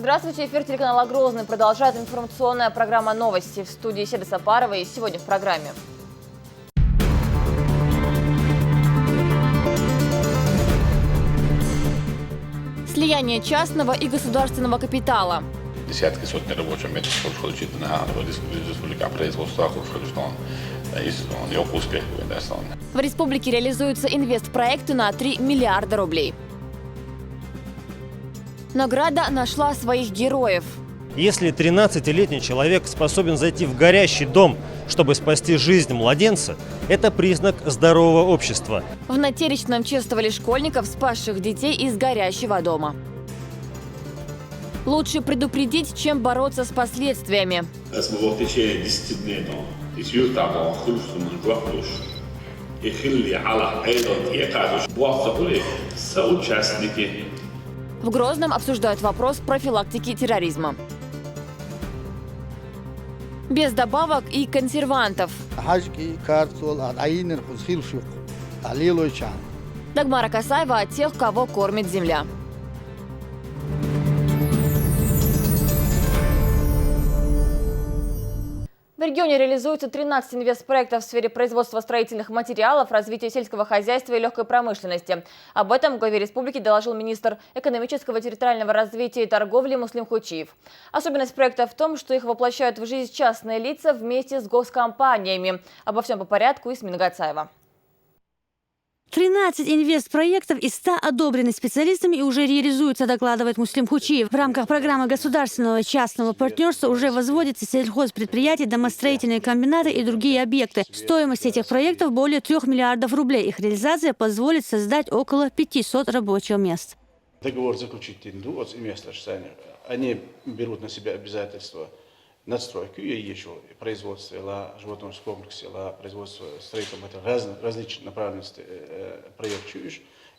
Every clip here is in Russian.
Здравствуйте, эфир телеканала «Грозный» продолжает информационная программа «Новости». В студии Седа Сапарова и сегодня в программе. Слияние частного и государственного капитала. Десятки, сотни рабочих мест получить на республика производства В республике реализуются инвестпроекты на 3 миллиарда рублей. Награда нашла своих героев. Если 13-летний человек способен зайти в горящий дом, чтобы спасти жизнь младенца, это признак здорового общества. В Натеречном чествовали школьников, спасших детей из горящего дома. Лучше предупредить, чем бороться с последствиями. В Грозном обсуждают вопрос профилактики терроризма. Без добавок и консервантов. Дагмара Касаева о тех, кого кормит земля. В регионе реализуется 13 инвестпроектов в сфере производства строительных материалов, развития сельского хозяйства и легкой промышленности. Об этом главе республики доложил министр экономического, территориального развития и торговли Муслим Хучиев. Особенность проекта в том, что их воплощают в жизнь частные лица вместе с госкомпаниями. Обо всем по порядку Исмина Гацаева. 13 инвестпроектов из 100 одобрены специалистами и уже реализуются, докладывает Муслим Хучиев. В рамках программы государственного и частного партнерства уже возводятся сельхозпредприятия, домостроительные комбинаты и другие объекты. Стоимость этих проектов более 3 миллиардов рублей. Их реализация позволит создать около 500 рабочих мест. Договор заключить с инвесторами. Они берут на себя обязательства надстройку и еще производство животноводческого комплекса, производство строительных материалов, различных направленностей проектов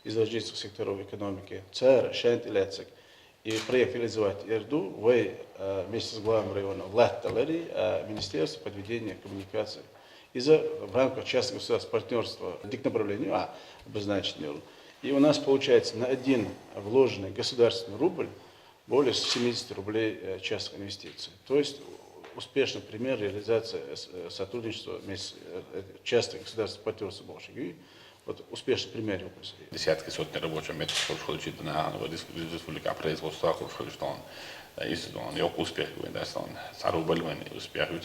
из различных секторов экономики, ЦР, Шент и Лецик. И проект реализовать ИРДУ вместе с главным районом Латталери, Министерство подведения коммуникаций. В рамках частного государственного партнерства к направлению обозначен. И у нас получается на один вложенный государственный рубль более 70 рублей частных инвестиций. То есть успешный пример реализации сотрудничества частных государственных партнерств. Вот успешный пример. Десятки, сотни рабочих мест получить на республика производства успех, успех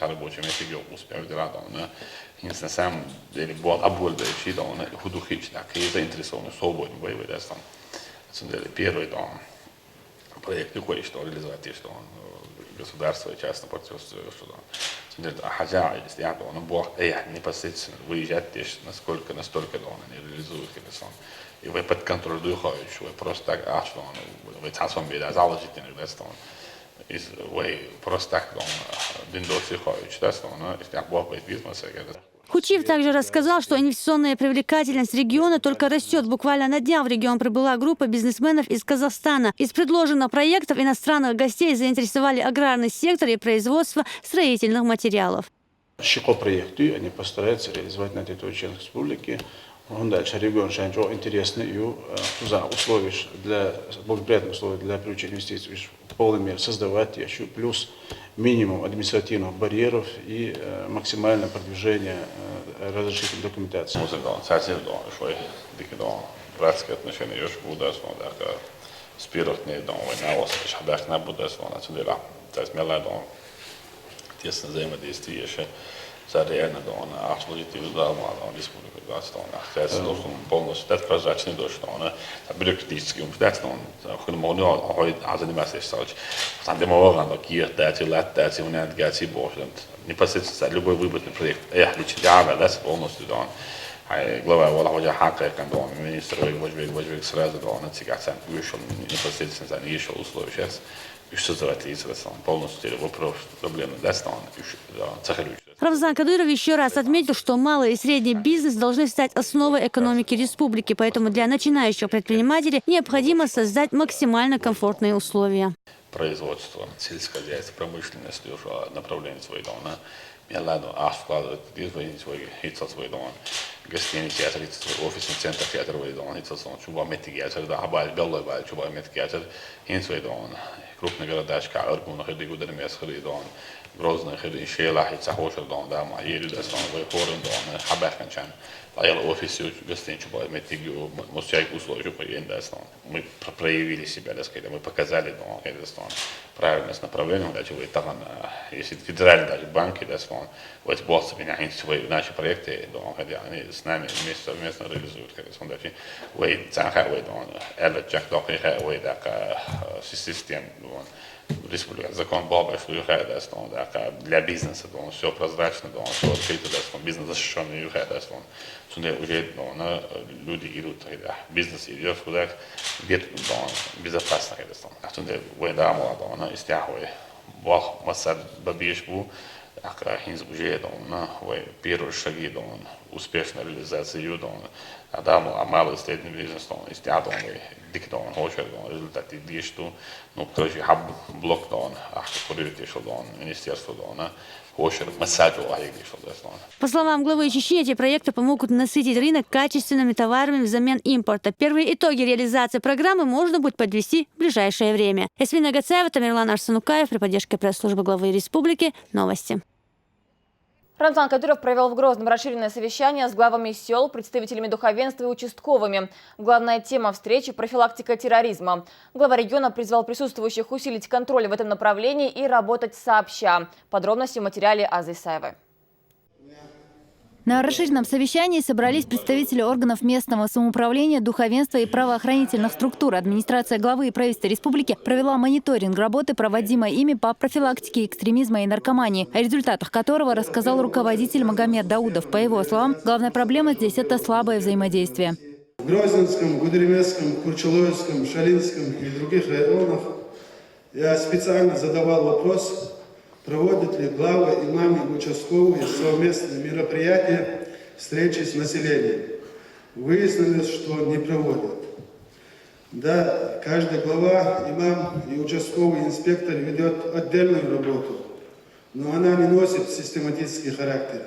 рабочих мест, успех на самом деле был обладающий худухич, заинтересованный свободным боевым. Первый проект такой, что реализовать, что государство и частное партнерство, что хозяин, он будет непосредственно выезжать, насколько настолько они реализуют, и вы под контроль духович, вы просто так, что вы царством беда заложительных, вы просто так, диндос духович, если Бог будет бизнес, Хучиев также рассказал, что инвестиционная привлекательность региона только растет. Буквально на днях в регион прибыла группа бизнесменов из Казахстана. Из предложенных проектов иностранных гостей заинтересовали аграрный сектор и производство строительных материалов. Проекты они постараются реализовать на территории республики. Он дальше регион интересный и благоприятные условия для привлечения инвестиций в полной мере создавать еще плюс минимум административных барьеров и максимальное продвижение разрешительной документации. Братские отношения тесно взаимодействие реально служитель республики полностью прозрачный бюрократический непосредственно любой выборный проект полностью глава Валахуджа Хака, министр Вajvik сразу непосредственно еще условия сейчас создавать полностью вопрос проблемы Рамзан Кадыров еще раз отметил, что малый и средний бизнес должны стать основой экономики республики, поэтому для начинающих предпринимателей необходимо создать максимально комфортные условия. Производство, сельское хозяйство, промышленность, направление своего يلا أشغال ديز وين شوي هيتصل شوي دون قصدي تياتر أوفيس سنتر تياتر وين دون هيتصل شو بعمل تياتر ده حبايب بالله بعد شو بعمل تياتر هين شوي دون كروك نقدر داش كأرجون خدي قدر ما يسخري دون بروزنا خدي شيء لاح يتسحوش دون ده مع يريد أصلا ويقارن دون حبايب كان la jel office gostinču мы тигу мосяк условия по индастон мы проявили себя, так сказать, мы показали, ну, это правильность направления, даже вы там, если федеральные даже банки, да, вот боссы меняют свои наши проекты, ну, хотя они с нами вместе совместно реализуют, конечно, даже вы цаха, вы, ну, это чак дохиха, вы так систем, ну, республика закон Боба, что юхай, да, для бизнеса, ну, все прозрачно, ну, все открыто, да, бизнес защищенный юхай, да, Sunde уже люди идут, бизнес идет куда где-то безопасно, а sunde война мало, истяхуй, бог масад бабиш бу, а хинз уже первые шаги успешной реализации а там малый статный бизнес истяхуй, диктон, хочет результаты действу, ну короче хаб блок а курить еще министерство По словам главы Чечни, эти проекты помогут насытить рынок качественными товарами взамен импорта. Первые итоги реализации программы можно будет подвести в ближайшее время. Эсмина Гацаева, Тамерлан Арсанукаев при поддержке пресс-службы главы республики. Новости. Рамзан Кадыров провел в Грозном расширенное совещание с главами сел, представителями духовенства и участковыми. Главная тема встречи – профилактика терроризма. Глава региона призвал присутствующих усилить контроль в этом направлении и работать сообща. Подробности в материале Азы Исаевой. На расширенном совещании собрались представители органов местного самоуправления, духовенства и правоохранительных структур. Администрация главы и правительства республики провела мониторинг работы, проводимой ими по профилактике экстремизма и наркомании, о результатах которого рассказал руководитель Магомед Даудов. По его словам, главная проблема здесь – это слабое взаимодействие. В Грозненском, Гудеремесском, Курчелоевском, Шалинском и других районах я специально задавал вопрос, проводят ли главы, имамы, участковые совместные мероприятия, встречи с населением. Выяснилось, что не проводят. Да, каждый глава, имам и участковый инспектор ведет отдельную работу, но она не носит систематический характер.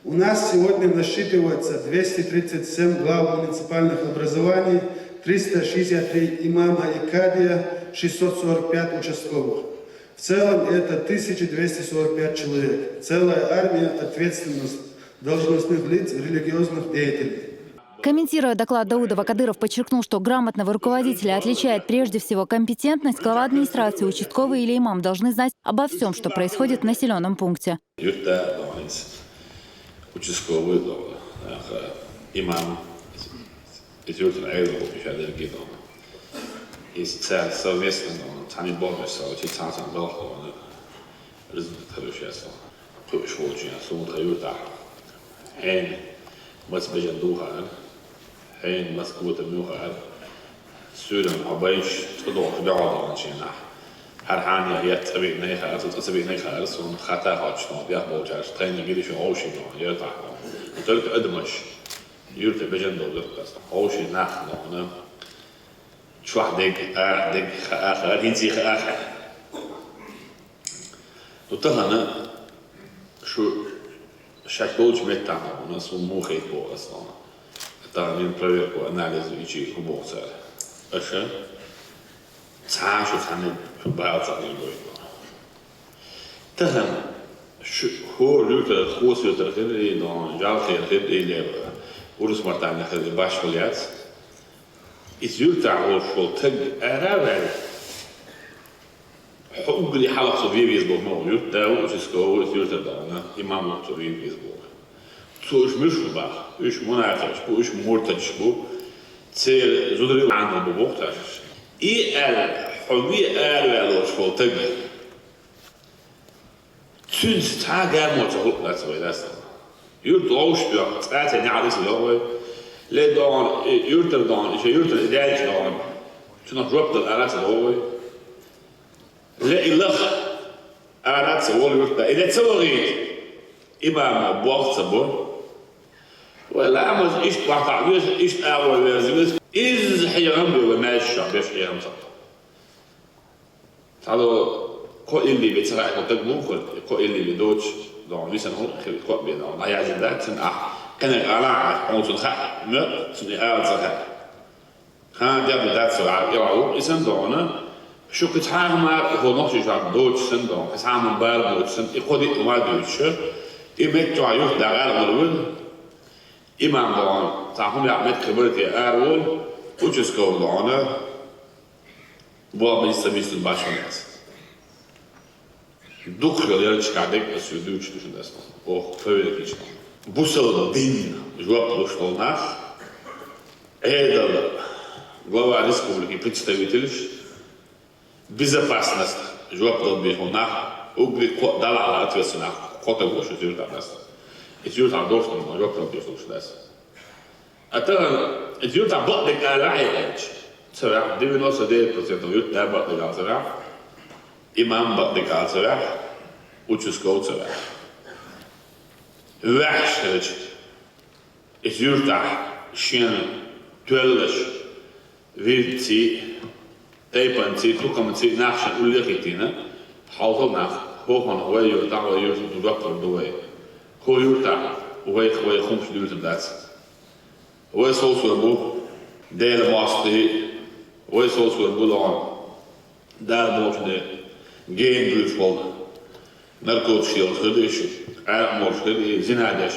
У нас сегодня насчитывается 237 глав муниципальных образований, 363 имама и кадия, 645 участковых. В целом это 1245 человек. Целая армия ответственных должностных лиц, религиозных деятелей. Комментируя доклад Даудова, Кадыров подчеркнул, что грамотного руководителя отличает прежде всего компетентность. Глава администрации, участковый или имам должны знать обо всем, что происходит в населенном пункте. Участковый имам совместно Tani Boris, which is Tantan Belho, and Elizabeth Push Fortune, Sun Toyota, and what's Bajan Duhan, and what's good to Muhad, Sudan, Abash, Tudor, Dog, China. Harhania yet a bit neha, a bit neha, so Hata Hodgson, the Abojas, training Yiddish Ocean, Yota, Turk Edmush, Yurta Bajan Dog, Ocean Nachno. شو واحد دق آخر ينسيخ آخر وطهنا شو شكلوش متعنا وناس مو خيط بو أصلا طبعا من بريك وأناليز يجي هو صار أشياء تعاشوا ثاني بعض ثاني طهنا شو هو لوك خوص يتركني دون جال خير خير إلى ورس مرتين خير باش فليات يزول تعور شو تج أراوي حب اللي حلق صبي بيزبط موجود ده وشسكو يزول تدانا إمام صبي بيزبط توش مش بقى إيش مناقش بو إيش مرتج بو تصير زودري عنده بوقتها حبي أراوي شو تج تنس تعال موت هو لا تسوي لا تسوي يرضوش بقى تعال نعرف الأول ليه دون يرتر دون إيش يرتر إدارة دون شنو ربط الآلات الأول لا إله آلات الأول يرتر إذا تسوي إمام بوقت سبور ولا عمز إيش بعطى إيش أول لازم إيش حيرام بماشي بيش حيرام صح هذا كل اللي بيتسرع كتب ممكن كل اللي بدوش Dan is een goed bij dan. Maar ja, dat zijn kan ik aan onze gaat met zijn uitzag. Gaan dat zo ja, is een dan. Zoek het haar maar voor nog eens wat Duits zijn dan. Samen bij Duits zijn. Ik hoor dit maar Duits. Ik met jou joh daar aan Iemand dan, daarom ja met gebeurt je aardig. Uçuz kovduğunu bu istemiştim başlamayız. Dukkaları çıkardık ve sürdü üç düşündesin. O böyle geçti. Bu sırada din жуап пошло это глава республики представитель безопасность жуап пошло угли дала ответственность кота больше тюртанность. И тюртан должен жуап пошло. أترى الجيوت عبقلك راعي سرع 99% الجيوت لا بقلك على سرع إمام بقلك على سرع وتشسكوت سرع وحش الجيوت شين تولش فيتي تيبانتي توكمتي ناخشن أوليغيتينا حاضر ناخ هو هون هو يوتا هو يوتا دوكتور دوي هو يوتا هو خمس ديوتا داتس Hoe is het zo delen master? Hoe is het zo belangrijk? Daar wordt de geen van narcotisch gedus, aardmors zinades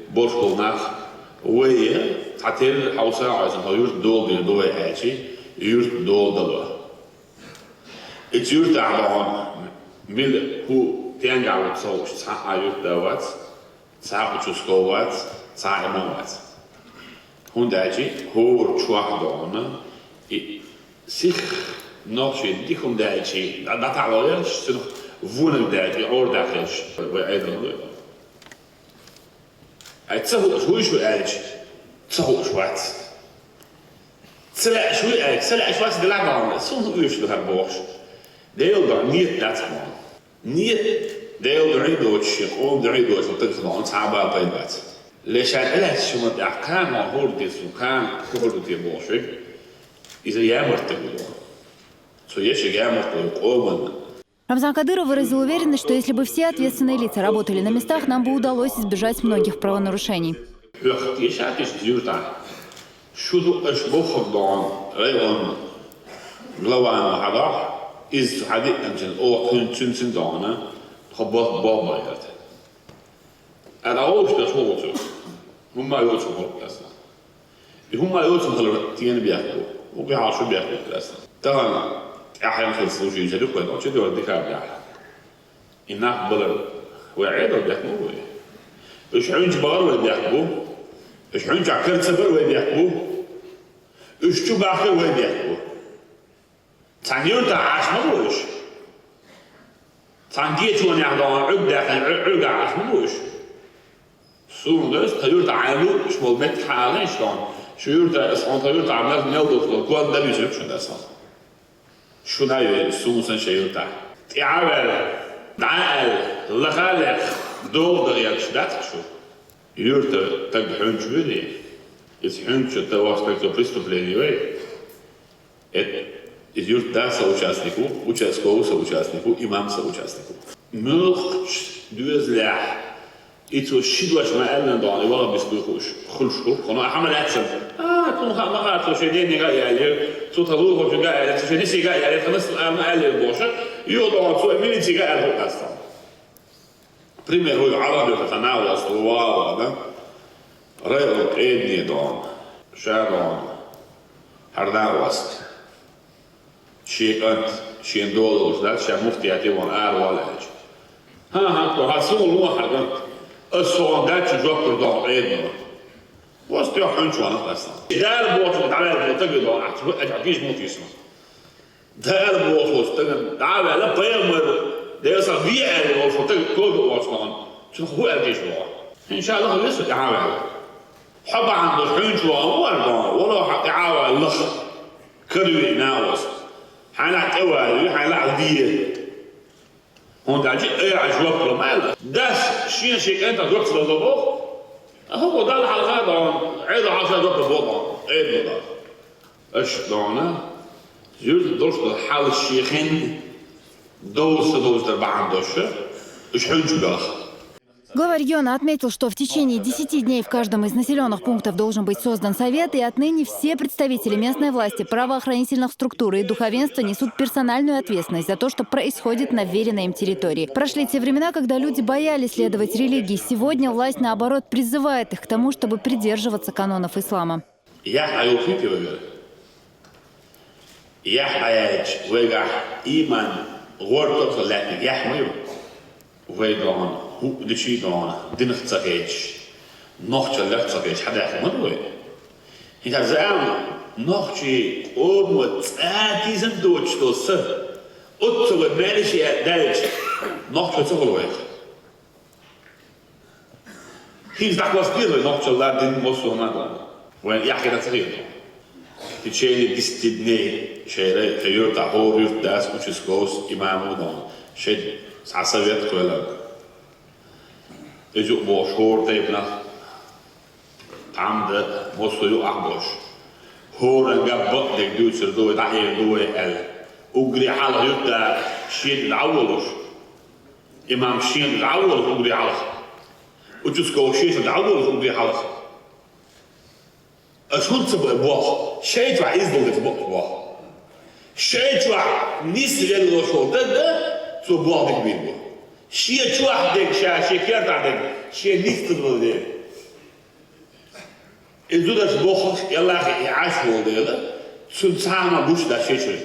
borstel nach. Hoe je het hele huis uit een huur door je eitje, huur door. Het huurt daar dan mil hoe tegengaan het zo uit daar wat, zaken school wat, zaken wat. Hondaji hoor chwahdona I zich nog je die hondaji dat alweer is nog wonen dat oordag is bij eigen. Het zou hoe is het eigenlijk? Zou wat? Zelfs wat de lagen soms uur te gaan boos. Deel dan niet dat man. Niet deel de redootje of de redootje wat het gewoon samen bij wat. لشان شو متأكد ما هو ده سكان كله ده بوشك إذا يامرت تقوله سو يش يامرت يقومن. Рамзан Кадыров выразил уверенность, что если бы все ответственные лица работали на местах, нам бы удалось избежать многих правонарушений. هم يوصلوا للأسف. هم يوصلوا للتين بيأكلوا وبيعرفوا بيأكلوا للأسف. طبعا أحيانا في السوشيال ميديا يقولوا إنه شدوا الذكاء بيأكل. إنه بلر وعيد بيأكلوا. إيش عنج بار بيأكلوا. إيش عنج عكر سبر بيأكلوا. إيش شو بأكل بيأكلوا. تانيون تعاش مروش. تانجيت وين يحضر عقد عاش مروش. Soms gehuurd aan is wel met halen staan. Gehuurd is aan gehuurd aan net nul door kwam dat is ook zo dat is. Zo nou je soms een gehuurd. Ja wel. Nou, legaal door de reactie dat zo. Gehuurd dat huntje weer. Is huntje dat was dat op prestoplening weer. Het is gehuurd dat zo участнику, участнику, имам соучастнику. Mulch duizelig. إنتوا الشدوة ما قالنا ضعني والله بيسبقوش خلشوا خنا حمل أحسن كل خا ما قالوا شيء ديني جاي عليه صوت هذول هو جاي عليه شيء نسي جاي عليه خلاص ما قال البوشة يوضع سوى مين نسي جاي عليه أصلا بريمير هو عربي تتناول صواب هذا رأيوا إيدني ضان شارون هرداوست شيء أنت شيء دولار لا شيء مفتي أتيون ولا ها تو هاسون واحد الصوان داتش جوكر ضاع عيدنا وسط يا حنشو أنا قصة دار بوط تعال تجد ضاع أجعكيش موت يسمع دار بوط وسط تعال لا بيمر ده يصير بيع وسط تجد كل وسطان شو هو أجيش ضاع إن شاء الله لسه تعال حب عند الحنشو ولا تعال لخ كروي ناوس حنا توالي حنا عديه هون داجي اي عجوب كلام داش شيء انت دوت للضبط هو ده على هذا عيد عشان دوت الوضع عيد ده ايش دعنا جود دوست حال الشيخين دوس تبع عندوش ايش حنج باخ Глава региона отметил, что в течение 10 дней в каждом из населенных пунктов должен быть создан совет, и отныне все представители местной власти, правоохранительных структур и духовенства несут персональную ответственность за то, что происходит на вверенной им территории. Прошли те времена, когда люди боялись следовать религии. Сегодня власть, наоборот, призывает их к тому, чтобы придерживаться канонов ислама. de China, dinner tagage, nog te lucht tagage, had ik maar doen. Ik had zeggen, nog te oormut, die zijn doodstoßen, uitzoeken mensen Duits, nog te zoeken. Hier dag was dit nog te laten moslimen doen. Want ja, ik dat zeggen. Die China dit nee, China, je dat hoor je dat moet je skoos imam doen. China, sasavet kwellen. Ejo boşor tepna tam da mosoyu ahboş horan gabba de duçer do da do el ugri hala yutta şin awoloş imam şin awoloş ugri hala uçusko şin awoloş ugri hala ashut bo şeytwa izdoldet bo şeytwa nisvel loşol da so bo dik bir bo شيء شو عندك شيء كيرت عندك شيء نيكت بالله إذا ده بوخ يلا يعيش بالله سلطان بوش ده شيء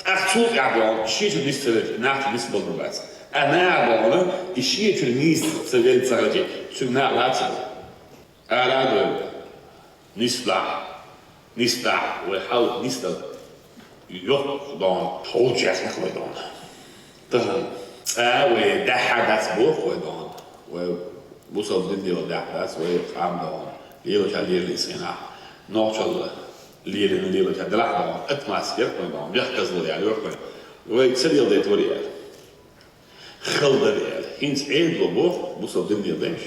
أخذوا يعبرون شيء نيستلف نعت نسبة بالباس أنا يعبرون الشيء شو نيست سبيل سرجة شو نعلات أراد نسبة وحاول نسبة يقدون حول جاك نقدون وده حدث بوخ ودون وبوصل دنيا وده حدث وقام دون ليلو شالير لسنا نوصل ليلو شاد لحظة اتماس يركن دون يحكز لي على يركن ويكسر ده توريال خلد ريال هينس عيد بوخ بوصل دنيا دنش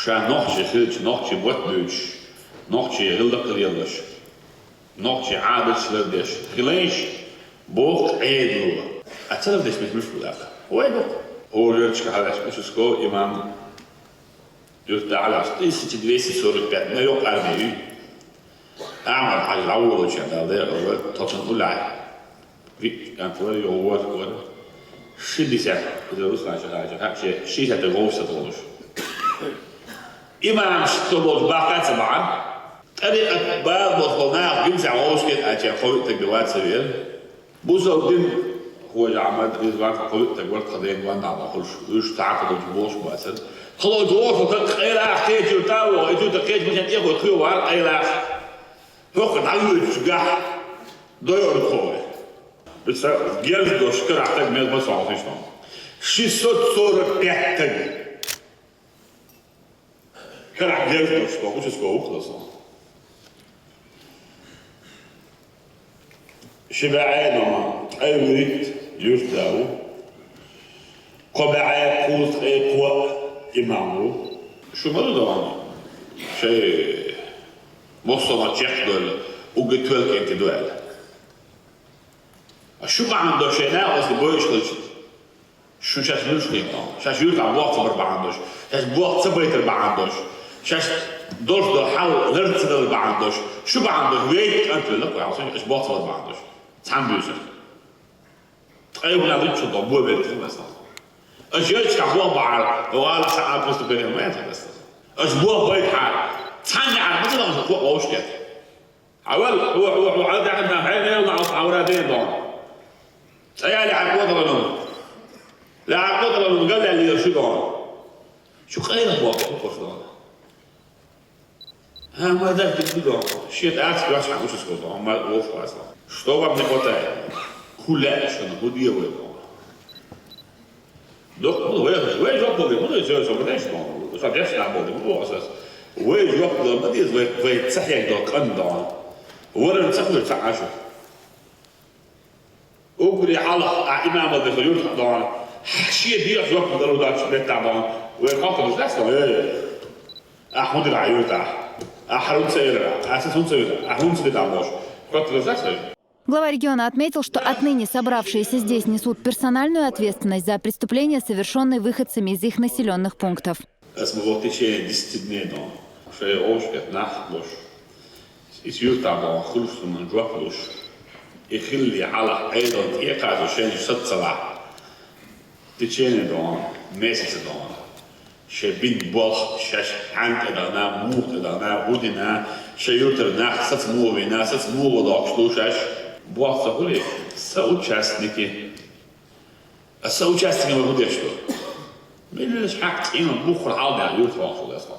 شان نوحشي خلش نوحشي بوتنوش نوحشي غلق ريالش نوحشي عادل شلردش خليش بوق عيدلو أتلف ديش مش بالآخر هو يبوق هو يرتشك على مش سكو إمام يرتع على إيش تدريسي سورة بيت ما يوق أرمي أعمل حاجة الأول وش هذا ده تطن ولا في كان فوري هو شيء اللي ساعة إذا رسنا شغال شيء هتغوص تغوص إمام شتبوط باقات طبعا طريقة بعض وصلنا جنسة عوش كده عشان خوي تجوات سبيل بوزو دين هو عمل إذا خوي تجوات قضية وانا على خلش وش تعرف الجوش بأسد خلوا جوش وتق إلى أحتاج يتاو إجو تقيت مشان ياخد خيو وعر إلى فوق نعيد شجع داير الخوي بس جالس دوش كر أحتاج ميل بس عاطيش نام شي صورة تحتاج كر جالس دوش وش اسمه خلاص شبعانما أيوريت يفتاو قبعا قوت قوة إمامو شو ماذا دواني شيء مصنع تشيخ دول وقتوال كنت دوال شو ما عنده شيء ناقص بويش خلش شو شاش ملوش خيطان شاش يرتع بوقت صبر بعندوش شاش بوقت صبيتر بعندوش شاش دولش دول حاول نرد صدر بعندوش شو بعندوش ويت أنت لك ويعصي إيش بوقت صبر بعندوش تعم بيوسف أيوة لا ريتش ضبوه بيت مثلا أشياء كعبوه بعض وقال ساعات وسط بينهم ما يتبس أشبوه بيت حال تاني على مثلا مش هتوقع وش كده أول هو على ده إحنا هاي يلا أولادين دون أيالي عقوة لهم لا عقوة لهم قال اللي شو دون شو خير بوق بوق دون ها ما ده بتقول شيء أعرف بس مش اسمه ما وقف أصلا что вам не хватает хуляешь на будие вы donc вы же были мы же все знаешь что соответственно были мы вас вы же были ما دي вы صحيح ده كان ده ولا تسافر تعاشوا أجري على إمام الدخول ده شيء دي أشوف بدل ده شيء تعبان ويخاطر مش لسه أحمد العيون تاع أحرم سيرة أساسون سيرة أحرم سيرة تعباش خاطر لسه Глава региона отметил, что отныне собравшиеся здесь несут персональную ответственность за преступления, совершенные выходцами из их населенных пунктов. شبين بوخ شاش عند أدانا موت أدانا هودنا شيوتر ناخ ست موينا ست مو وضاق شلوشاش بوخ تقولي سأوتشاستنيكي السأوتشاستنيكي ما بديش له من اللي شحكت إنه بخر عالي على يوت واصل أصلا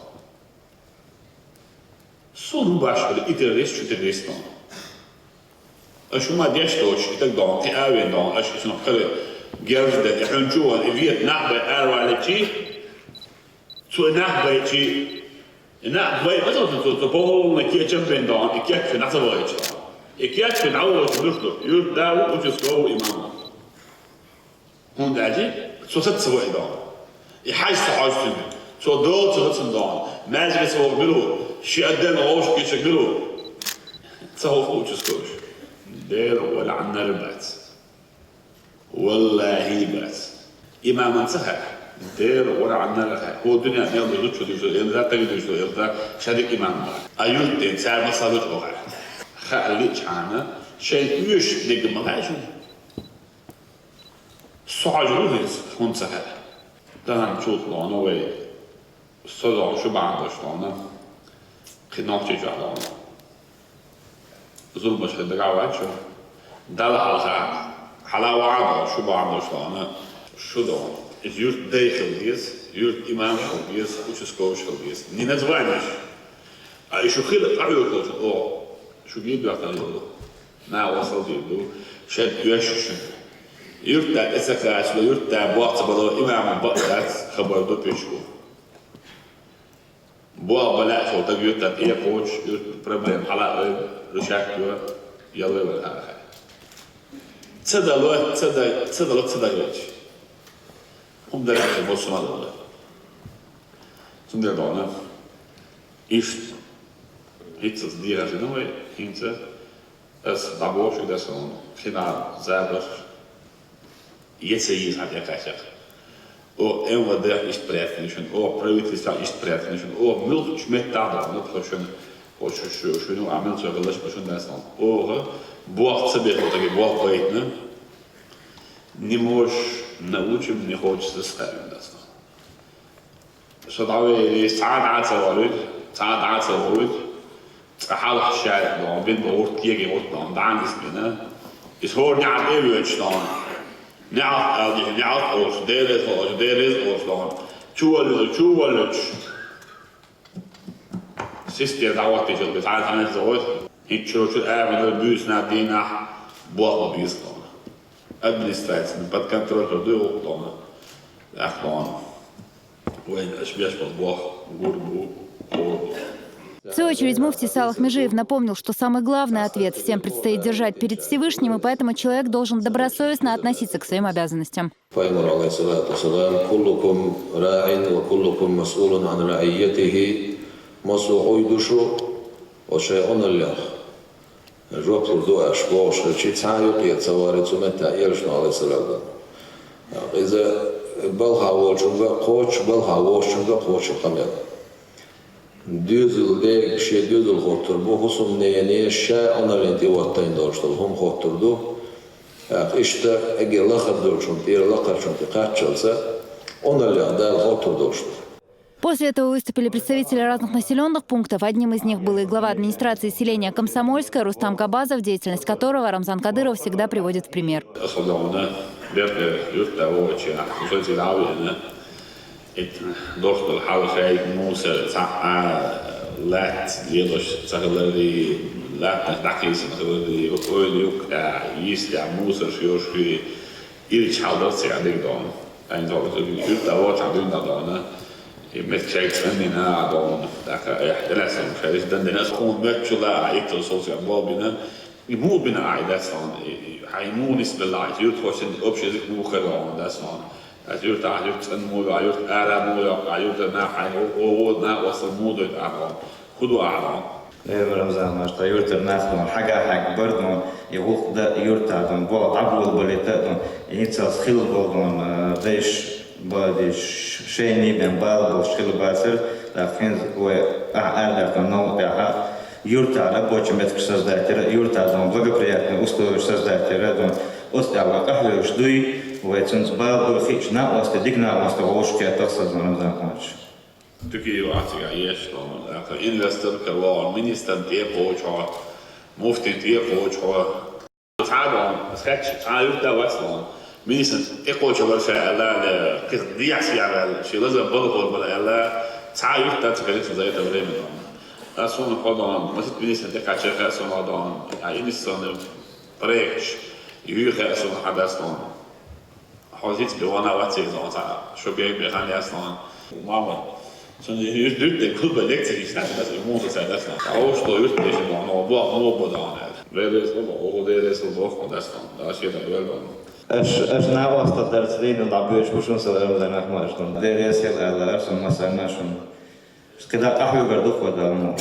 صون مباشر إدريس شو تدريسنا أشو ما ديش توش تقدر تقاوي دون أشو شنو خلي جالس ده إحنا نشوف الفيت نحبة أروع على شيء Så nærmere nærmere hvad så på en kirkebænk der i kirken er så meget i kirken er jo så luft jo der og så skal i mamma hun der det så sæt så i dag i hejst hejst så dort så sådan der mæsker så bilo شيء روش كيشكلو تصوفوا تشكوش دير ولا عنا ربات والله هيبات إمام سهل دير ولا عنا لها هو الدنيا نيل يدوش يدوش لا تجد يدوش يلا شريك إمام أيود دين سعر مصادر أخرى خاليش عنا شيء يش نجم مغاشو صعجوه هون سهل ده نشوف لونه وين صدق شو بعده شلونه خدمات جالون زول مش هدراوات شو دل حلاوة عادة شو بعده شلونه شو ده يجور داخل ديس يجور إمام ديس وش سكوش ديس نينزوانش شو خير عيوك أو شو جيب يعتنيه ما وصل جيبه شد يشش يرتع إسكاش ولا يرتع بوقت بدو إمام بقت خبر دو بيشو بوا بلا شو تجي يرتع إيه كوتش problem حلا رشاكوا يلا ولا حاجة تصدق هم درجة بوسنا الله سندر دانا إيش هيتس ديها جنوي هينت as dabor should das on final selber jetzt hat ja kein o en der ist präthnischen o privatist ist präthnischen o milch schmeckt da noch schon o schon am so gelass schon das o бог себе вот так бог поет не не можешь научим не хочется ставить das что давай ساعات حال الشارع لو بين بورت يجي وطن دانس بنا يسهور نعم ايه وشلون نعرف اوش ديرز اوشلون شو ولش سيستي دعوتي جو بتاعت انا زوج هيتشو شو اعمل البيوس نادينا بوضع بيسلون ادمنستراتيون بد كنترول دو وطن اخوان وين اشبيش بالبوخ غوربو В свою очередь, муфти Салах Межиев напомнил, что самый главный ответ всем предстоит держать перед Всевышним, и поэтому человек должен добросовестно относиться к своим обязанностям. Düzüldek şey düzül hortur bu husum neye şe analenti vattayın doğuştur hum horturdu. İşte eğer lakırdır çünkü lakır çünkü kaçılsa onlarla da hortur doğuştur. После этого выступили представители разных населенных пунктов. Одним из них был и глава администрации селения Комсомольское Рустам Кабазов, деятельность которого Рамзан Кадыров всегда приводит в пример. Došlo halšaj muser let dieloš sagleri let nakis sagleri oiljuk jistja muser shoshi ilch haldarsi adig don ein so utta wat adunda don i met checks annina don daka ihdalasem sharis dandenas kon metchula ito social bobina i mubina aidasan hay munis billahi yut hosin opshizik mu khadon dasan أجرت أنمو أجرت أعلى مو أجرت ناحي أو ناقص الموضوع أعلم خذوا أعلم رمضان ماشتا يورتر ناخدون حاجة بردون يغوق دا يورتادون بوض عبول بوليتادون ينتصل خيل بولدون ديش باديش شيني بين بالبو شخيل باسر لكن هو أعلى كنوع ده يورتا ربوش متك سزداتير يورتا دون بغبرياتنا أستوش سزداتير دون أستعوا قحلوش دوي ويتنز بالبو خيش نا أستدقنا أستوش كاتوس رمضان ماش tycker ju att jag är så att investerare var ministern är på och muftin är på och تعالوا سكتش تعالوا ده وصلوا ministern är på och ولا شيء لا كذي على شيء لازم برضه ولا لا تعالوا ده تكلم زي تمرين أصلا قدام مثل ministern ده كاتشر أصلا قدام يعني إنسان بريكش يهيئ أصلا حدثنا حاضر بوانا واتيزان شو بيخلي أصلا ومعمر Så det är klubben elektrisk nästan det måste säga nästan. Jag står ute i någon och bara där. Det är så och det är så bra nästan. Det ser det väl då. اش ناوست درسين ونلعبوش وشو نسوي زي ما احنا ده يسال على ارسم مثلا شو كده قهوه بردوخ ولا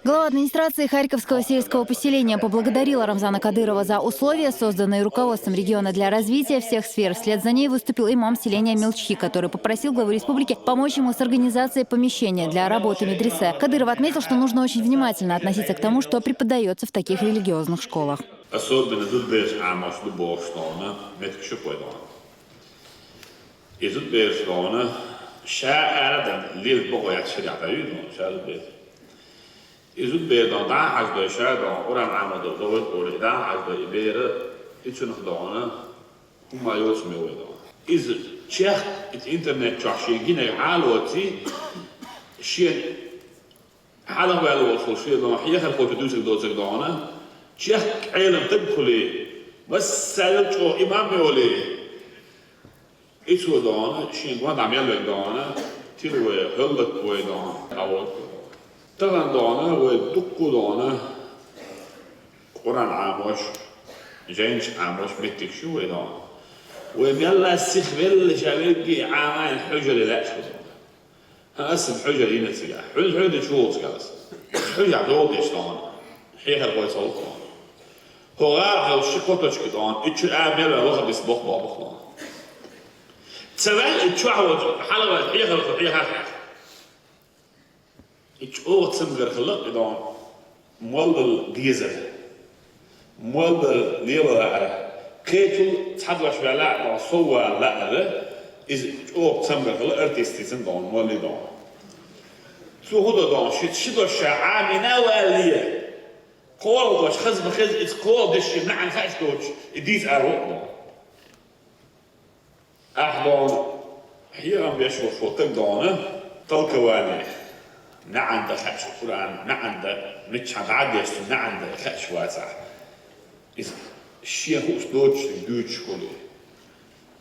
Глава администрации Харьковского сельского поселения поблагодарила Рамзана Кадырова за условия, созданные руководством региона для развития всех сфер. Вслед за ней выступил имам селения Мелчи, который попросил главу республики помочь ему с организацией помещения для работы медресе. Кадыров отметил, что нужно очень внимательно относиться к тому, что преподается в таких религиозных школах. Izut beer dan daar als de schuilen, oran aan de dood, oran daar als de beren, iets nog gedaan, hoe maar joos mee worden. Is het check het internet charge, geen haloti, geen حالا wel وصل شيء dan hier gaan voor doen zich door zich dan, check علم تدخلي بس سالتو إمام يولي iets wat dan, geen wat aan jou dan, تلوي هلك ويدان أول طبعا دانا ودكو دانا قرآن عاموش جينش عاموش بيتك شو دانا ويلا السخبل شابيجي عامين حجر لا شو دانا اسم حجر هنا تجاه حجر شو تجاه حجر دوقش دانا حيها القوي صوت دانا هو غار هو شكوتش كدان اتش عامل ولا بس بخ بخ دانا سواء اتشعوت حلوة حيها Ich auch zum Gerlach gedaan, mal dieser, mal lieber كيتو تحضر شوية لا صوّى لا is auch zum Gerlach artistisch gedaan, mal gedaan. So هذا دان شد الشعامي نوالية، قول دوش خزم خز it's called this shit نعم فاش دوش these are what أحضان حيرا بيشوف وتقدانه تلقواني نعم ده خش القرآن نعم ده مش هتعدي نعم ده خش واسع إذا الشيء هو سدوتش دوتش كله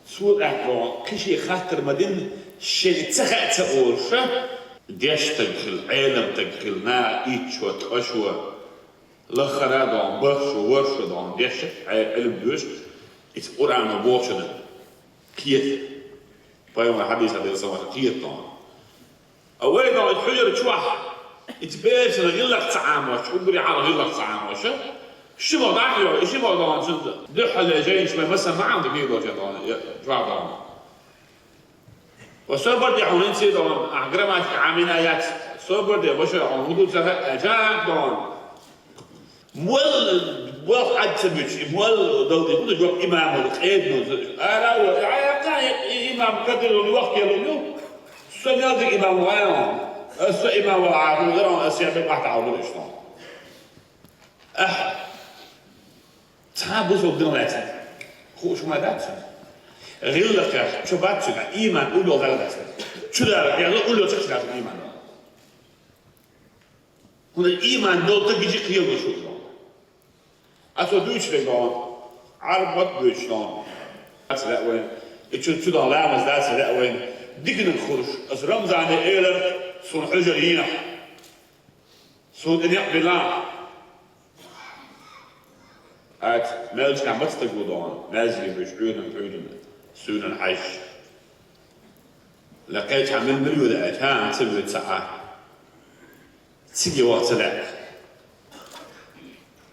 سود أحضان كشي خاطر مدين شيء تسخت تقولش ديش تدخل عالم تدخل نا إيش وتأشوا لخرا دان بخش وورش دان ديش علم دوش إذا القرآن بوشنا كيف بايوم الحديث هذا الزمان كيف دان أولي دان الحجر تشوح إتباش غيرك تعامش أقولي على غيرك تعامش شو ما دعيه شو ما دان شو ده حل جايش مثلا ما عندك كيلو جدان جواب دان وصبر يا حنين سيدان أعجرمت عمينات صبر يا بشر عن هدوء جاب دان مول حد سبيش مول دولي كل جواب إمام الخير أنا إمام كتير الوقت يلومه سنيادك إمام وين إمام وعاقل غير أسياب ما تعودوا إشتون تعبوا صوب دنياتهم خوش ما داتهم غير لك شو باتشنا إيمان قولوا غير داتهم شو ده يعني قولوا تكسر إيمان هنا الإيمان دول تجي قيل شو أصل Deutschland عرب wat Deutschland dat ze dat win ik zou dan laten dat ze dat win dikke goed als Ramzan eerder zo'n huizer hier zo'n in het bilan uit melk kan wat te goed aan nazien besturen zo'n een huis لقيت عمل مليون أتان تبي تسعة tigi åtele.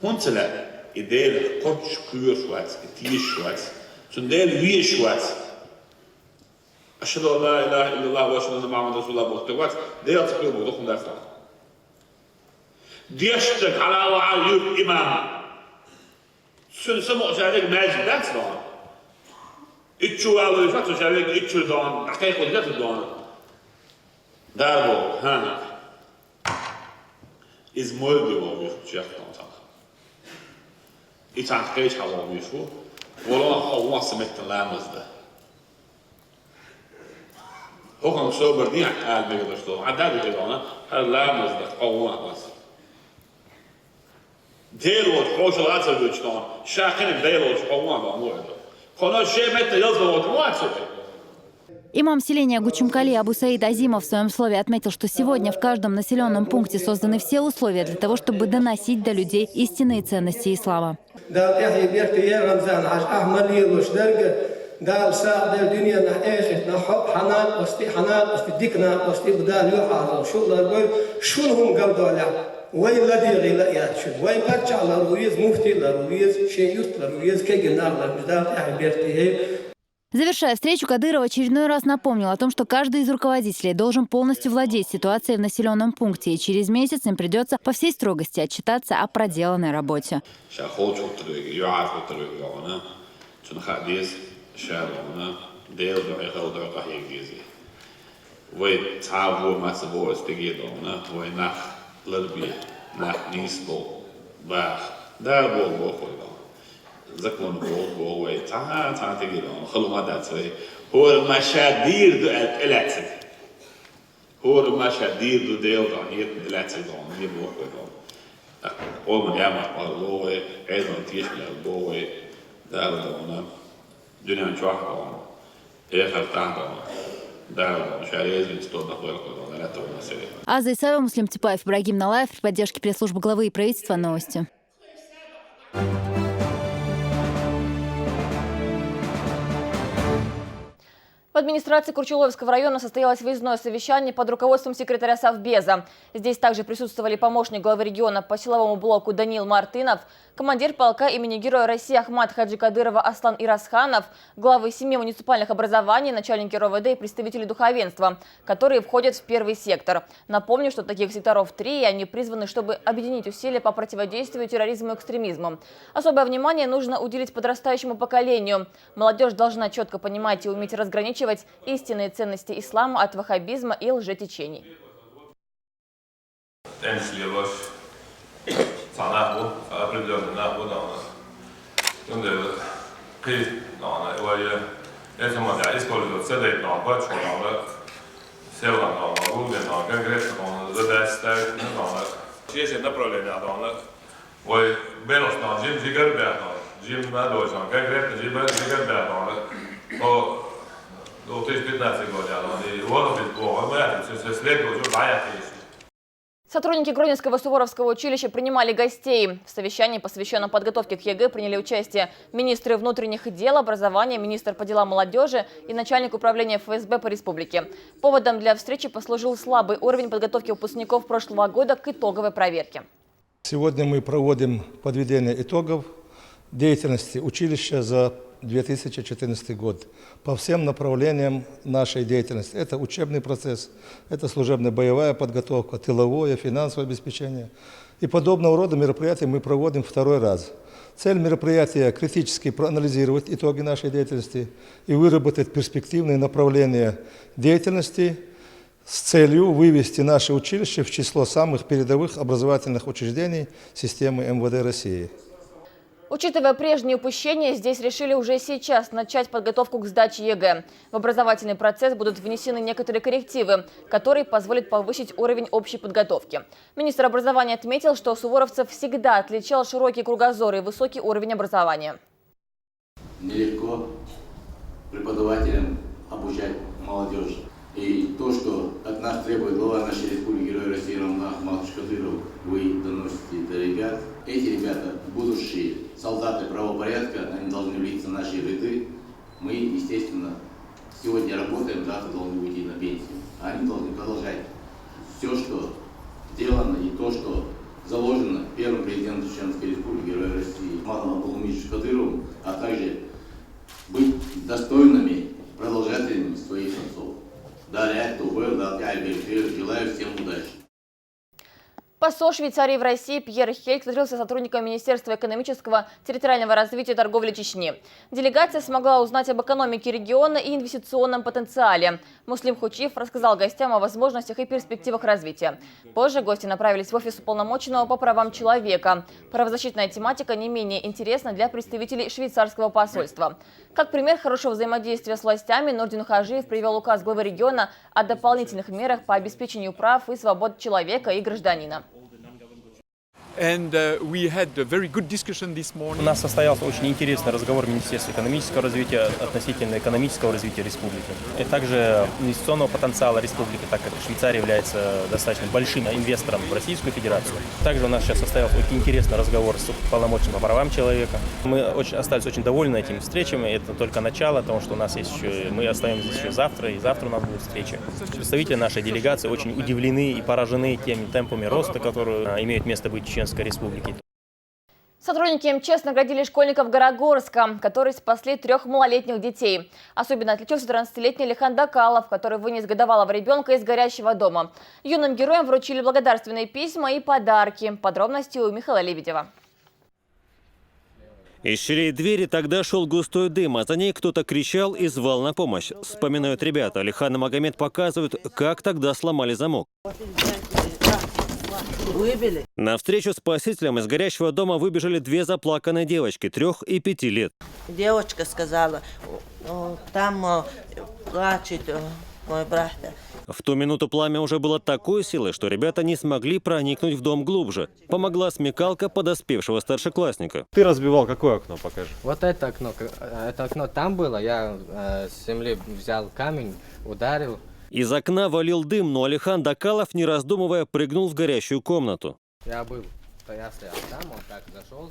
Hon tele i del kort kurschwat, tishwat, så del vishwat. Ashhadu an la ilaha illallah wa ashhadu anna Muhammadan rasulullah bokhtawat. Det är tillbaka då kom därifrån. Diashtak ala wa'ayub imam. Sun samo shalik majid that's wrong. Itchu ala yfatu shalik itchu don. Haqiqa det don. Darbo hana. Is molde var vi själva tar. I tanke har vi så. Våra har som ett lämnade. Och han så bör det här med det står. Hade det då har lämnade قوة. ديروت حوش الأثر بيجتون شاكين ديروت قوة بعمره. خلاص شيء متى يظهر وتواتر. Имам селения Гучумкали Абу Саид Азимов в своем слове отметил, что сегодня в каждом населенном пункте созданы все условия для того, чтобы доносить до людей истинные ценности ислама. Завершая встречу, Кадыров очередной раз напомнил о том, что каждый из руководителей должен полностью владеть ситуацией в населенном пункте, и через месяц им придется по всей строгости отчитаться о проделанной работе. zakon بوي تا تجيلهم خلوا ما داتوي هو المشادير دو الاتسك هو المشادير دو ديل دانيت الاتسك دون يبوه دون أول من يعمل باللوه أيضا تيجي باللوه دار دون دنيا نشوف دون آخر تان دون دار شاريز بنستود نقول دون لا تقول مسألة. Аза Исаева, Муслим Типаев, Ибрагим Налаев при поддержке пресс-службы главы и правительства. Новости. В администрации Курчуловского района состоялось выездное совещание под руководством секретаря Совбеза. Здесь также присутствовали помощник главы региона по силовому блоку Даниил Мартынов, командир полка имени Героя России Ахмад Хаджи Кадырова Аслан Ирасханов, главы 7 муниципальных образований, начальники РОВД и представители духовенства, которые входят в первый сектор. Напомню, что таких секторов 3, и они призваны, чтобы объединить усилия по противодействию терроризму и экстремизму. Особое внимание нужно уделить подрастающему поколению. Молодежь должна четко понимать и уметь разграничивать истинные ценности ислама от ваххабизма и лжетечений. Сотрудники Гродненского Суворовского училища принимали гостей. В совещании, посвященном подготовке к ЕГЭ, приняли участие министры внутренних дел, образования, министр по делам молодежи и начальник управления ФСБ по республике. Поводом для встречи послужил слабый уровень подготовки выпускников прошлого года к итоговой проверке. Сегодня мы проводим подведение итогов деятельности училища за 2014 год по всем направлениям нашей деятельности. Это учебный процесс, это служебно-боевая подготовка, тыловое, финансовое обеспечение. И подобного рода мероприятия мы проводим второй раз. Цель мероприятия – критически проанализировать итоги нашей деятельности и выработать перспективные направления деятельности с целью вывести наше училище в число самых передовых образовательных учреждений системы МВД России. Учитывая прежние упущения, здесь решили уже сейчас начать подготовку к сдаче ЕГЭ. В образовательный процесс будут внесены некоторые коррективы, которые позволят повысить уровень общей подготовки. Министр образования отметил, что суворовцев всегда отличал широкий кругозор и высокий уровень образования. Нелегко преподавателям обучать молодежь. И то, что от нас требует глава нашей республики Герой России Ахмад Хаджи Кадыров, вы доносите до ребят. Эти ребята, будущие солдаты правопорядка, они должны влиться в наши ряды. Мы, естественно, сегодня работаем, завтра должны уйти на пенсию. Они должны продолжать все, что сделано, и то, что заложено первым президентом Чеченской Республики, Героем России Ахматом Абдулхамидовичем Кадыровым, а также быть достойными продолжателями своих отцов. Далее, желаю всем удачи. Посол Швейцарии в России Пьер Хельк встретился с сотрудниками Министерства экономического территориального развития и торговли Чечни. Делегация смогла узнать об экономике региона и инвестиционном потенциале. Муслим Хучиев рассказал гостям о возможностях и перспективах развития. Позже гости направились в офис уполномоченного по правам человека. Правозащитная тематика не менее интересна для представителей швейцарского посольства. Как пример хорошего взаимодействия с властями, Нурдин Хажиев привел указ главы региона о дополнительных мерах по обеспечению прав и свобод человека и гражданина. У нас состоялся очень интересный разговор в Министерстве экономического развития относительно экономического развития республики. И также инвестиционного потенциала республики, так как Швейцария является достаточно большим инвестором в Российскую Федерацию. Также у нас сейчас состоялся очень интересный разговор с уполномоченным по правам человека. Мы остались очень довольны этими встречами. Это только начало, потому что у нас есть еще, мы остаемся здесь еще завтра, и завтра у нас будут встречи. Представители нашей делегации очень удивлены и поражены теми темпами роста, которые имеют место быть в Чеченской Республике. Сотрудники МЧС наградили школьников Горогорска, которые спасли 3 малолетних детей. Особенно отличился 13-летний Алихан Дакалов, который вынес годовалого ребенка из горящего дома. Юным героям вручили благодарственные письма и подарки. Подробности у Михаила Лебедева. Из щелей двери тогда шел густой дым, а за ней кто-то кричал и звал на помощь. Вспоминают ребята. Алихан и Магомед показывают, как тогда сломали замок. На встречу спасителям из горящего дома выбежали 2 заплаканные девочки, 3 и 5 лет. Девочка сказала, там плачет мой брат. В ту минуту пламя уже было такой силы, что ребята не смогли проникнуть в дом глубже. Помогла смекалка подоспевшего старшеклассника. Ты разбивал какое окно, покажи. Вот это окно там было, я с земли взял камень, ударил. Из окна валил дым, но Алихан Дакалов, не раздумывая, прыгнул в горящую комнату. Я стоял там, он так зашел.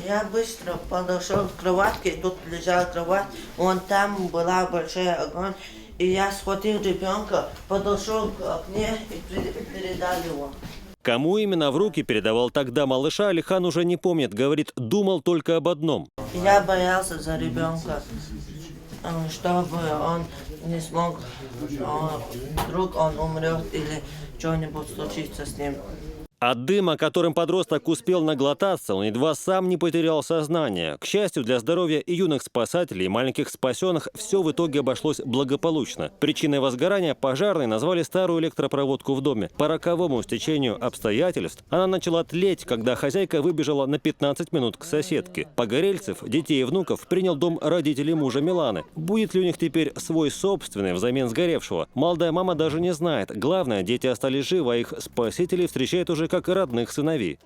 Я быстро подошел к кроватке, тут лежала кровать, вон там была большой огонь, и я схватил ребенка, подошел к окне и передал его. Кому именно в руки передавал тогда малыша, Алихан уже не помнит, говорит, думал только об одном. Я боялся за ребенка, чтобы он не смог, вдруг он умрет или что-нибудь случится с ним. От дыма, которым подросток успел наглотаться, он едва сам не потерял сознание. К счастью для здоровья и юных спасателей, и маленьких спасенных, все в итоге обошлось благополучно. Причиной возгорания пожарные назвали старую электропроводку в доме. По роковому стечению обстоятельств она начала тлеть, когда хозяйка выбежала на 15 минут к соседке. Погорельцев, детей и внуков принял дом родителей мужа Миланы. Будет ли у них теперь свой собственный взамен сгоревшего? Молодая мама даже не знает. Главное, дети остались живы, а их спасители встречают уже как и родных сыновей.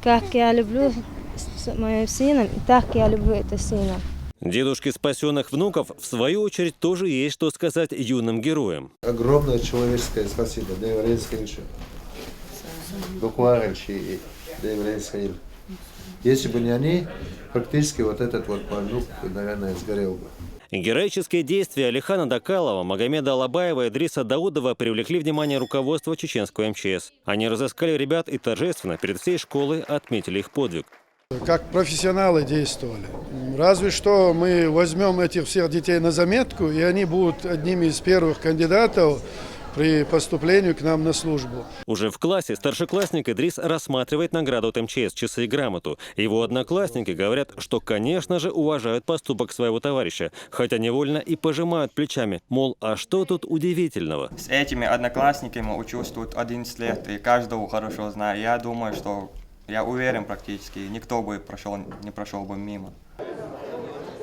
Как я люблю моего сына, так я люблю этого сына. Дедушки спасенных внуков, в свою очередь, тоже есть что сказать юным героям. Огромное человеческое спасибо. Если бы не они, практически вот этот вот внук, наверное, сгорел бы. Героические действия Алихана Дакалова, Магомеда Алабаева и Идриса Даудова привлекли внимание руководства чеченского МЧС. Они разыскали ребят и торжественно перед всей школой отметили их подвиг. Как профессионалы действовали. Разве что мы возьмем этих всех детей на заметку, и они будут одними из первых кандидатов при поступлении к нам на службу. Уже в классе старшеклассник Идрис рассматривает награду от МЧС, часы и грамоту. Его одноклассники говорят, что, конечно же, уважают поступок своего товарища, хотя невольно и пожимают плечами, мол, а что тут удивительного? С этими одноклассниками учусь тут 11 лет, и каждого хорошо знаю. Я думаю, что я уверен практически, никто бы не прошел бы мимо.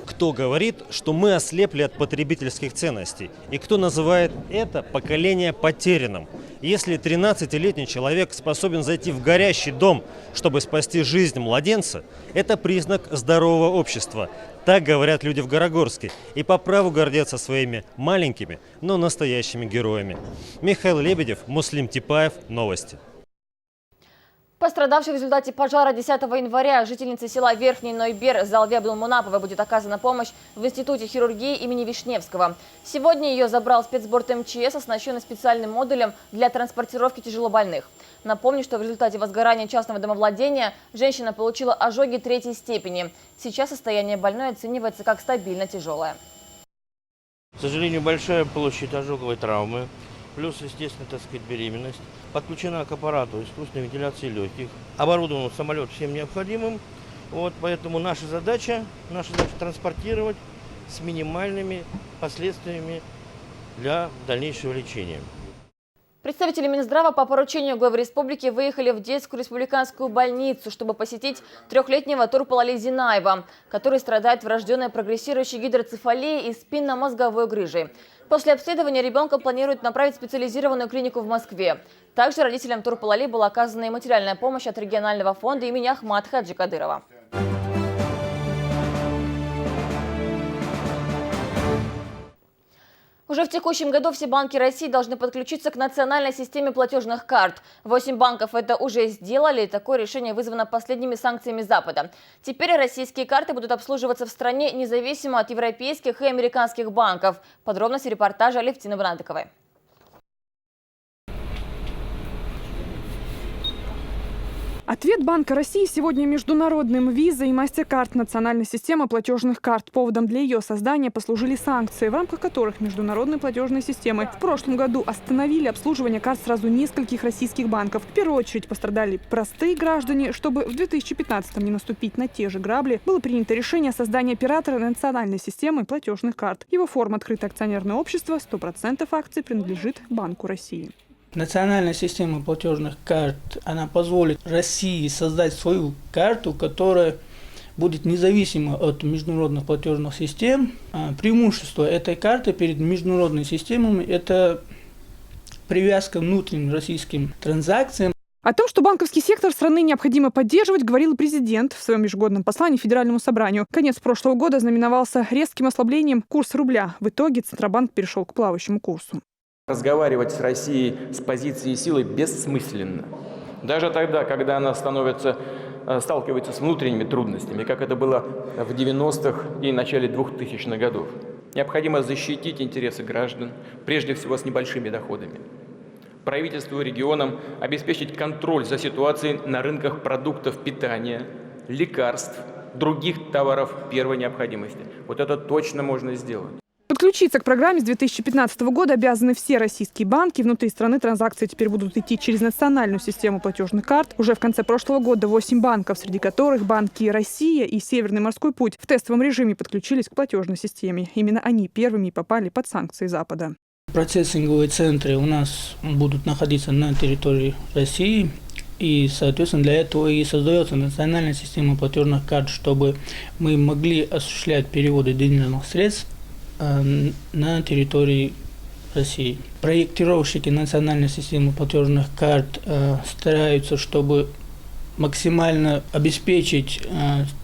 Кто говорит, что мы ослепли от потребительских ценностей? И кто называет это поколение потерянным? Если 13-летний человек способен зайти в горящий дом, чтобы спасти жизнь младенца, это признак здорового общества. Так говорят люди в Горогорске. И по праву гордятся своими маленькими, но настоящими героями. Михаил Лебедев, Муслим Типаев. Новости. Пострадавшей в результате пожара 10 января жительнице села Верхний Нойбер Залве Абдулмунаповой будет оказана помощь в Институте хирургии имени Вишневского. Сегодня ее забрал спецборд МЧС, оснащенный специальным модулем для транспортировки тяжелобольных. Напомню, что в результате возгорания частного домовладения женщина получила ожоги 3-й степени. Сейчас состояние больной оценивается как стабильно тяжелое. К сожалению, большая площадь ожоговой травмы, плюс, естественно, беременность. Подключена к аппарату искусственной вентиляции легких. Оборудован самолет всем необходимым. Поэтому наша задача транспортировать с минимальными последствиями для дальнейшего лечения. Представители Минздрава по поручению главы республики выехали в детскую республиканскую больницу, чтобы посетить 3-летнего Турпалали Зинаева, который страдает врожденной прогрессирующей гидроцефалией и спинномозговой грыжей. После обследования ребенка планируют направить в специализированную клинику в Москве. Также родителям Турпалали была оказана и материальная помощь от регионального фонда имени Ахмата Хаджи Кадырова. Уже в текущем году все банки России должны подключиться к национальной системе платежных карт. 8 банков это уже сделали, и такое решение вызвано последними санкциями Запада. Теперь российские карты будут обслуживаться в стране независимо от европейских и американских банков. Подробности репортажа Алевтины Брандыковой. Ответ Банка России сегодня международным. Виза и MasterCard – национальная система платежных карт. Поводом для ее создания послужили санкции, в рамках которых международные платежные системы в прошлом году остановили обслуживание карт сразу нескольких российских банков. В первую очередь пострадали простые граждане. Чтобы в 2015-м не наступить на те же грабли, было принято решение о создании оператора национальной системы платежных карт. Его форма – открытое акционерное общество, 100% акций принадлежит Банку России. Национальная система платежных карт, она позволит России создать свою карту, которая будет независима от международных платежных систем. Преимущество этой карты перед международными системами – это привязка к внутренним российским транзакциям. О том, что банковский сектор страны необходимо поддерживать, говорил президент в своем ежегодном послании Федеральному собранию. Конец прошлого года знаменовался резким ослаблением курса рубля. В итоге Центробанк перешел к плавающему курсу. Разговаривать с Россией с позиции силы бессмысленно. Даже тогда, когда она сталкивается с внутренними трудностями, как это было в 90-х и начале 2000-х годов. Необходимо защитить интересы граждан, прежде всего с небольшими доходами. Правительству и регионам обеспечить контроль за ситуацией на рынках продуктов питания, лекарств, других товаров первой необходимости. Вот это точно можно сделать. Подключиться к программе с 2015 года обязаны все российские банки. Внутри страны транзакции теперь будут идти через национальную систему платежных карт. Уже в конце прошлого года 8 банков, среди которых банки «Россия» и «Северный морской путь», в тестовом режиме подключились к платежной системе. Именно они первыми попали под санкции Запада. Процессинговые центры у нас будут находиться на территории России. И, соответственно, для этого и создается национальная система платежных карт, чтобы мы могли осуществлять переводы денежных средств на территории России. Проектировщики национальной системы платежных карт стараются, чтобы максимально обеспечить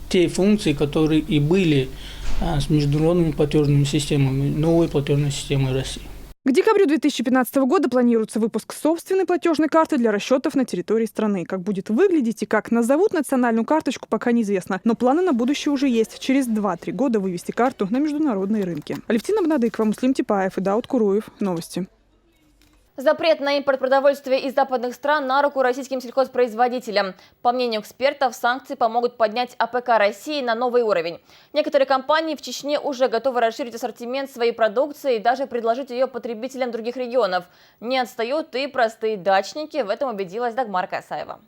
те функции, которые и были с международными платежными системами, новой платежной системой России. К декабрю 2015 года планируется выпуск собственной платежной карты для расчетов на территории страны. Как будет выглядеть и как назовут национальную карточку, пока неизвестно. Но планы на будущее уже есть. Через 2-3 года вывести карту на международные рынки. Алевтина Бнадыкова, Муслим Типаев и Дауд Куруев. Новости. Запрет на импорт продовольствия из западных стран на руку российским сельхозпроизводителям. По мнению экспертов, санкции помогут поднять АПК России на новый уровень. Некоторые компании в Чечне уже готовы расширить ассортимент своей продукции и даже предложить ее потребителям других регионов. Не отстают и простые дачники, в этом убедилась Дагмар Касаева.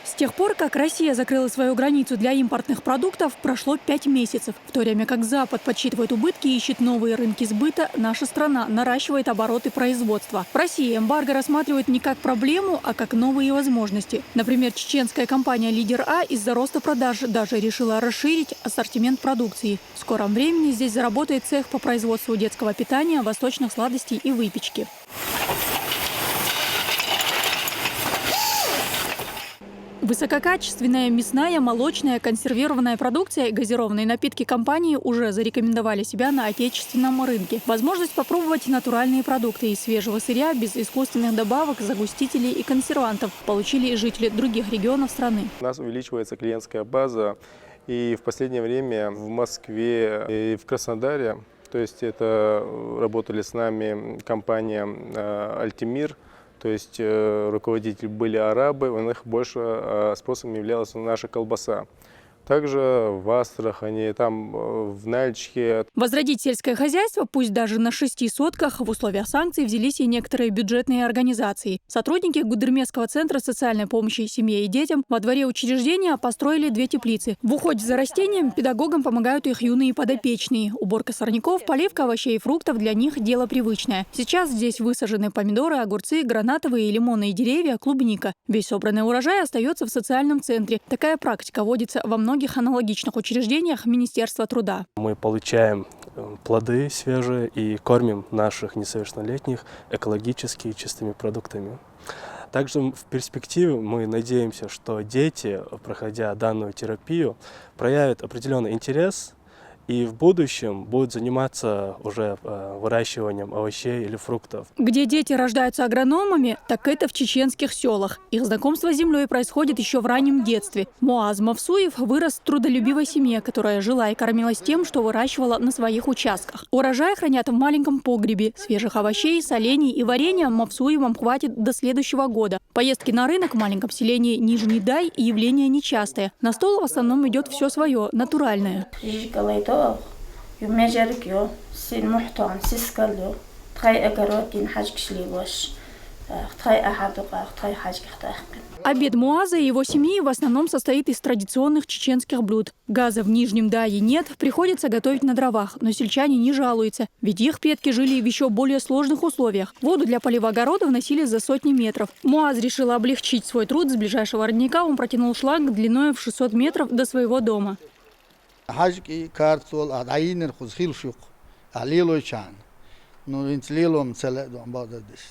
С тех пор, как Россия закрыла свою границу для импортных продуктов, прошло 5 месяцев. В то время как Запад подсчитывает убытки и ищет новые рынки сбыта, наша страна наращивает обороты производства. В России эмбарго рассматривают не как проблему, а как новые возможности. Например, чеченская компания «Лидер А» из-за роста продаж даже решила расширить ассортимент продукции. В скором времени здесь заработает цех по производству детского питания, восточных сладостей и выпечки. Высококачественная мясная, молочная, консервированная продукция и газированные напитки компании уже зарекомендовали себя на отечественном рынке. Возможность попробовать натуральные продукты из свежего сырья без искусственных добавок, загустителей и консервантов получили и жители других регионов страны. У нас увеличивается клиентская база, и в последнее время в Москве и в Краснодаре, то есть это работали с нами компания «Альтимир», то есть руководители были арабы, у них больше спросом являлась наша колбаса. Также в Астрахани, там в Нальчике. Возродить сельское хозяйство, пусть даже на 6 сотках, в условиях санкций взялись и некоторые бюджетные организации. Сотрудники Гудермесского центра социальной помощи семье и детям во дворе учреждения построили 2 теплицы. В уходе за растением педагогам помогают их юные подопечные. Уборка сорняков, поливка овощей и фруктов для них – дело привычное. Сейчас здесь высажены помидоры, огурцы, гранатовые и лимонные деревья, клубника. Весь собранный урожай остается в социальном центре. Такая практика водится во многих аналогичных учреждениях Министерства труда. Мы получаем плоды свежие и кормим наших несовершеннолетних экологически чистыми продуктами. Также в перспективе мы надеемся, что дети, проходя данную терапию, проявят определенный интерес и в будущем будут заниматься уже выращиванием овощей или фруктов. Где дети рождаются агрономами, так это в чеченских селах. Их знакомство с землей происходит еще в раннем детстве. Муаз Мавсуев вырос в трудолюбивой семье, которая жила и кормилась тем, что выращивала на своих участках. Урожай хранят в маленьком погребе. Свежих овощей, солений и варенья Мавсуевым хватит до следующего года. Поездки на рынок в маленьком селении Нижний Дай – явление нечастое. На стол в основном идет все свое, натуральное. Обед Муаза и его семьи в основном состоит из традиционных чеченских блюд. Газа в Нижнем Дае нет, приходится готовить на дровах, но сельчане не жалуются, ведь их предки жили в еще более сложных условиях. Воду для полива огородов носили за сотни метров. Муаз решил облегчить свой труд. С ближайшего родника он протянул шланг длиной в 600 метров до своего дома. حاجكي كارتول عين الخزخيل شوق عليلو شان نو انتليلو متسلق دون بعض الدش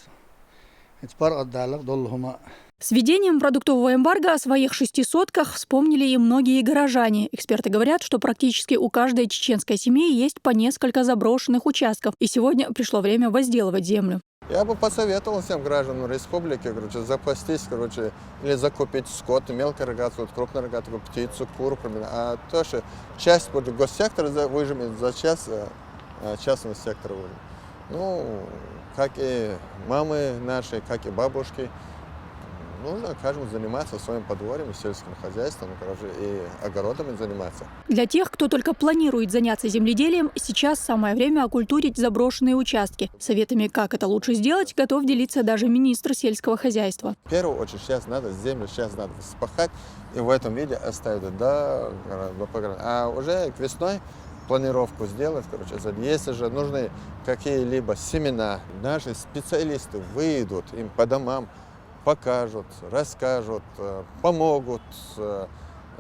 اتبرق الدالق دولهما. С введением продуктового эмбарго о своих 6 сотках вспомнили и многие горожане. Эксперты говорят, что практически у каждой чеченской семьи есть по несколько заброшенных участков. И сегодня пришло время возделывать землю. Я бы посоветовал всем гражданам республики, запастись, или закупить скот, мелкорогатую, крупнорогатую птицу, куру, а то, что часть будет госсектора выжимет, за часть частного сектора выжимет. Ну, как и мамы наши, как и бабушки, нужно каждому заниматься своим подворьем, сельским хозяйством, и огородами заниматься. Для тех, кто только планирует заняться земледелием, сейчас самое время окультурить заброшенные участки. Советами, как это лучше сделать, готов делиться даже министр сельского хозяйства. В первую очередь сейчас надо землю надо вспахать и в этом виде оставить, а уже к весной планировку сделать, если же нужны какие-либо семена, наши специалисты выйдут им по домам, покажут, расскажут, помогут,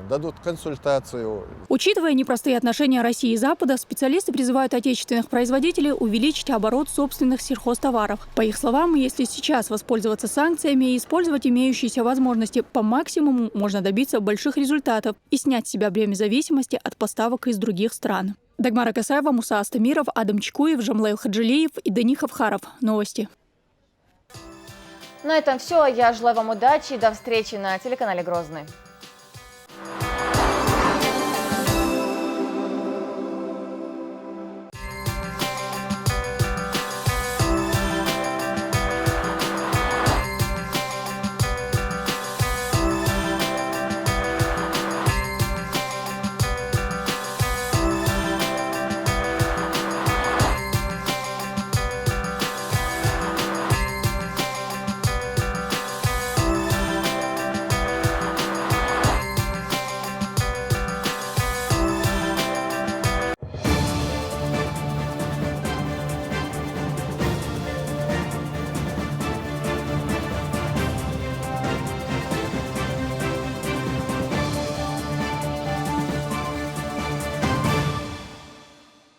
дадут консультацию. Учитывая непростые отношения России и Запада, специалисты призывают отечественных производителей увеличить оборот собственных сельхозтоваров. По их словам, если сейчас воспользоваться санкциями и использовать имеющиеся возможности по максимуму, можно добиться больших результатов и снять с себя бремя зависимости от поставок из других стран. Дагмара Касаева, Муса Астамиров, Адам Чекуев, Жамлаил Хаджилиев и Дани Хавхаров. Новости. На этом все. Я желаю вам удачи и до встречи на телеканале Грозный.